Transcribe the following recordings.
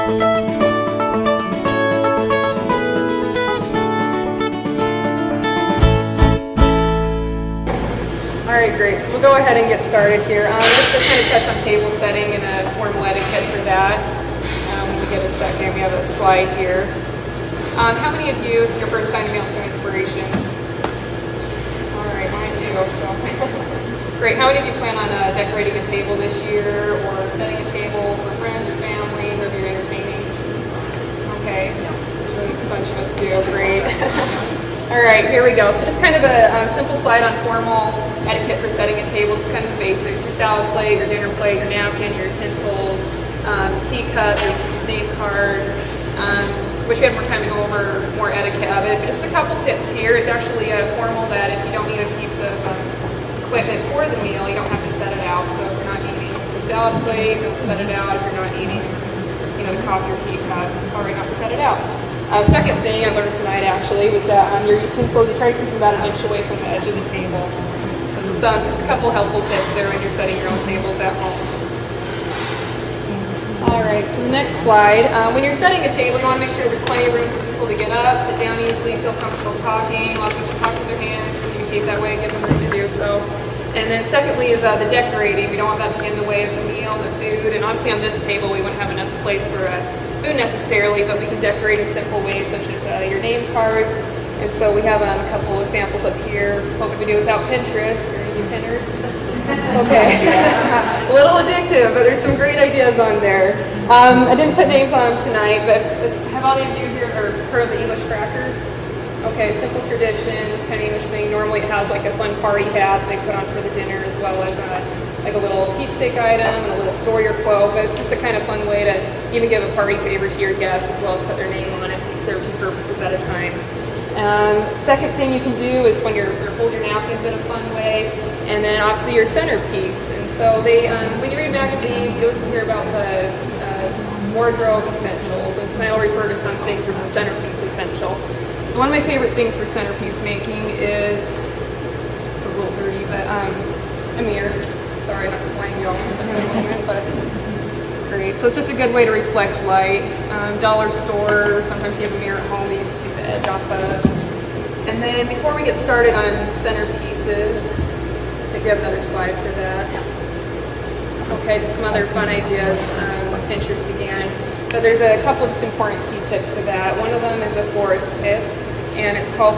Alright, great. So we'll go ahead and get started here. Just to kind of touch on table setting and a formal etiquette for that. When we get a second, we have a slide here. How many of you, this is your first time to Meals and Inspirations? Alright, mine too, so. Great. How many of you plan on decorating a table this year or setting a table for friends or family, whoever you're entertaining? Okay. A bunch of us do. Great. All right, here we go. So just kind of a simple slide on formal etiquette for setting a table, just kind of the basics. Your salad plate, your dinner plate, your napkin, your utensils, teacup, your name card. Wish we had more time to go over more etiquette of it, but just a couple tips here. It's actually formal that if you don't need a piece of equipment for the meal, you don't have to set it out. So if you're not eating the salad plate, don't set it out. If you're not eating, the coffee or teacup, it's all right not to set it out. Second thing I learned tonight actually was that your utensils, you try to keep them about an inch away from the edge of the table. So just a couple helpful tips there when you're setting your own tables at home. All right, so the next slide. When you're setting a table, you want to make sure there's plenty of room for people to get up, sit down easily, feel comfortable talking. A lot of people talk with their hands, communicate that way, give them room to do so. And then secondly is the decorating. We don't want that to get in the way of the meal, the food, and obviously on this table we wouldn't have enough place for food necessarily, but we can decorate in simple ways such as your name cards. And so we have a couple examples up here. What would we do without Pinterest? Or any pinners? Okay. A little addictive, but there's some great ideas on there. I didn't put names on them tonight, but have all of you here heard of the English cracker? Okay, simple tradition, this kind of English thing. Normally it has like a fun party hat they put on for the dinner, as well as like a little keepsake item and a little story or quote, but it's just a kind of fun way to even give a party favor to your guests, as well as put their name on it, so you serve two purposes at a time. Second thing you can do is when you're fold your napkins in a fun way, and then obviously your centerpiece. And so they, when you read magazines, you always hear about the wardrobe essentials, and tonight I'll refer to some things as a centerpiece essential. So one of my favorite things for centerpiece making is, it sounds a little dirty, but a mirror. Sorry, not to blind you all in the moment, but great. So it's just a good way to reflect light. Dollar store, sometimes you have a mirror at home that you just take the edge off of. And then before we get started on centerpieces, I think we have another slide for that. Okay, just some other fun ideas when Pinterest began. But there's a couple of just important key tips to that. One of them is a florist tip, and it's called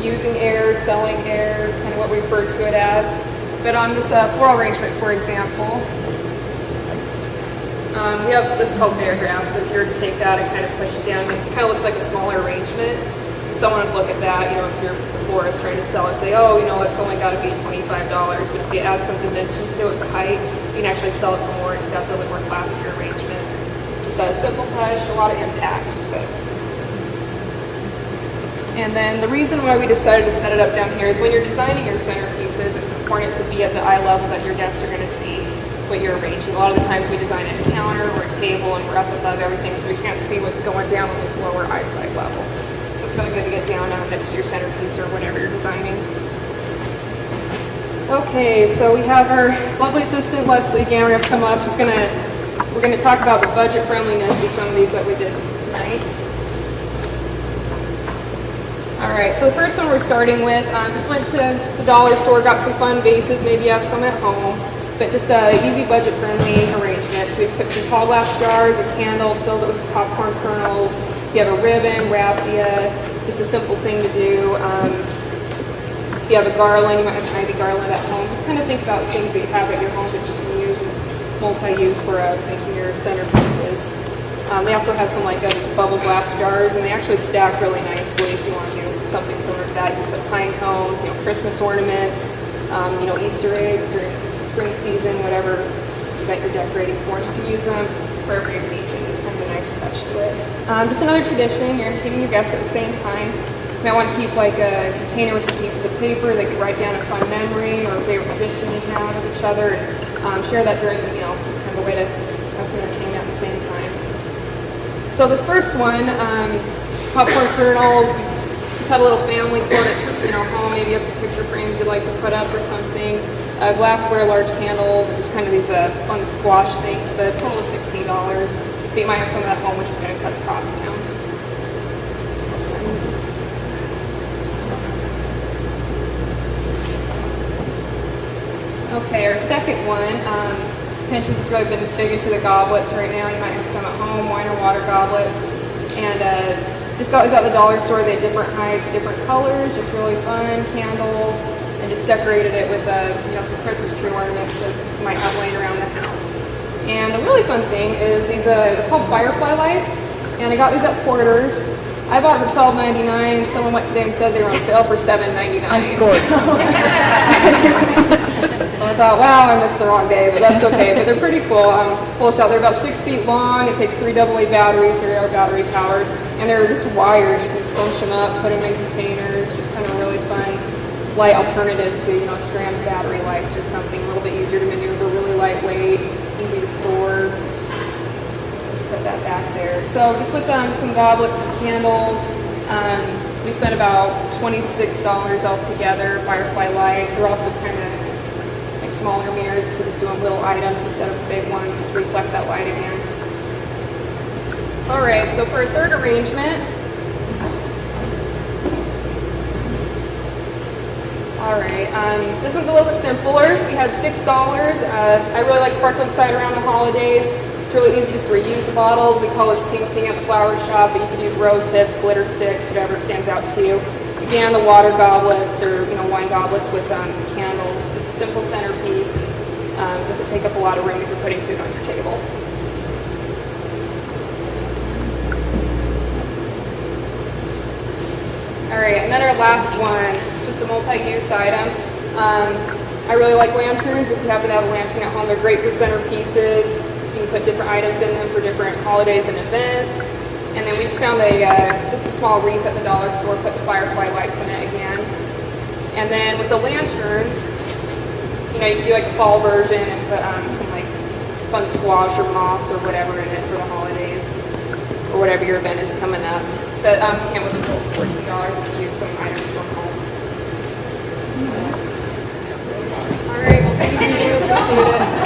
using airs, selling airs, kind of what we refer to it as. But on this floral arrangement, for example, we have this called bear grass, but if you were to take that and kind of push it down, it kind of looks like a smaller arrangement. And someone would look at that, if you're a florist trying to sell it, say, oh, it's only got to be $25. But if you add some dimension to it, the height, you can actually sell it for more. It just adds a little bit more class to your arrangement. Just a simple touch, a lot of impact. And then the reason why we decided to set it up down here is when you're designing your centerpieces, it's important to be at the eye level that your guests are going to see what you're arranging. A lot of the times we design a counter or a table and we're up above everything, so we can't see what's going down on this lower eyesight level. So it's really good to get down next to your centerpiece or whatever you're designing. Okay, so we have our lovely assistant Leslie again. We're going to come up. We're going to talk about the budget friendliness of some of these that we did tonight. All right, so the first one we're starting with, just went to the dollar store, got some fun vases, maybe you have some at home, but just easy budget-friendly arrangement. So we just took some tall glass jars, a candle, filled it with popcorn kernels. You have a ribbon, raffia, just a simple thing to do. If you have a garland, you might have an ivy garland at home. Just kind of think about things that you have at your home that you can use and multi-use for making your centerpieces. They also had some these bubble glass jars, and they actually stack really nicely if you want to do something similar to that. You can put pine cones, Christmas ornaments, Easter eggs during spring season, whatever event you're decorating for. And you can use them for every occasion. Just kind of a nice touch to it. Just another tradition, you're entertaining your guests at the same time. You might want to keep a container with some pieces of paper. They could write down a fun memory or a favorite tradition you have with each other, and share that during the meal. Just kind of a way to have some entertainment at the same time. So this first one, popcorn kernels. We just had a little family court at home. Maybe you have some picture frames you'd like to put up or something. Glassware, large candles, and just kind of these fun squash things. But a total of $16. But you might have some of that home, which is going to cut the cost down. Oops, sorry, I'm losing. Okay, our second one, Pinterest has really been big into the goblets right now. You might have some at home, wine or water goblets. And just got these at the dollar store. They had different heights, different colors, just really fun, candles, and just decorated it with some Christmas tree ornaments that you might have laying around the house. And the really fun thing is these, they're called firefly lights, and I got these at Porter's. I bought them for $12.99. Someone went today and said they were on sale for $7.99. I scored. I thought, wow, I missed the wrong day, but that's okay. But they're pretty cool. Pull this out. They're about 6 feet long. It takes 3 AA batteries. They are battery powered, and they're just wired. You can scrunch them up, put them in containers. Just kind of really fun light alternative to strand battery lights or something. A little bit easier to maneuver, really lightweight, easy to store. Let's put that back there. So just with some goblets and candles. We spent about $26 altogether. Firefly lights. They're also kind of like smaller mirrors if we're just doing little items instead of big ones, just to reflect that light again. All right, so for a third arrangement, all right, this one's a little bit simpler. We had $6. I really like sparkling cider around the holidays. It's really easy just to reuse the bottles. We call this Ting Ting at the flower shop, but you can use rose hips, glitter sticks, whatever stands out to you. Again, the water goblets or wine goblets with candles, just a simple centerpiece. Doesn't take up a lot of room if you're putting food on your table. All right, and then our last one, just a multi-use item. I really like lanterns. If you happen to have a lantern at home, they're great for centerpieces. You can put different items in them for different holidays and events. And then we just found just a small wreath at the dollar store, put the firefly lights in it again. And then with the lanterns, you can do like a fall version and put some like fun squash or moss or whatever in it for the holidays or whatever your event is coming up. But you can't really go $14 if you use some items from home. All right, well, thank you. Appreciate it.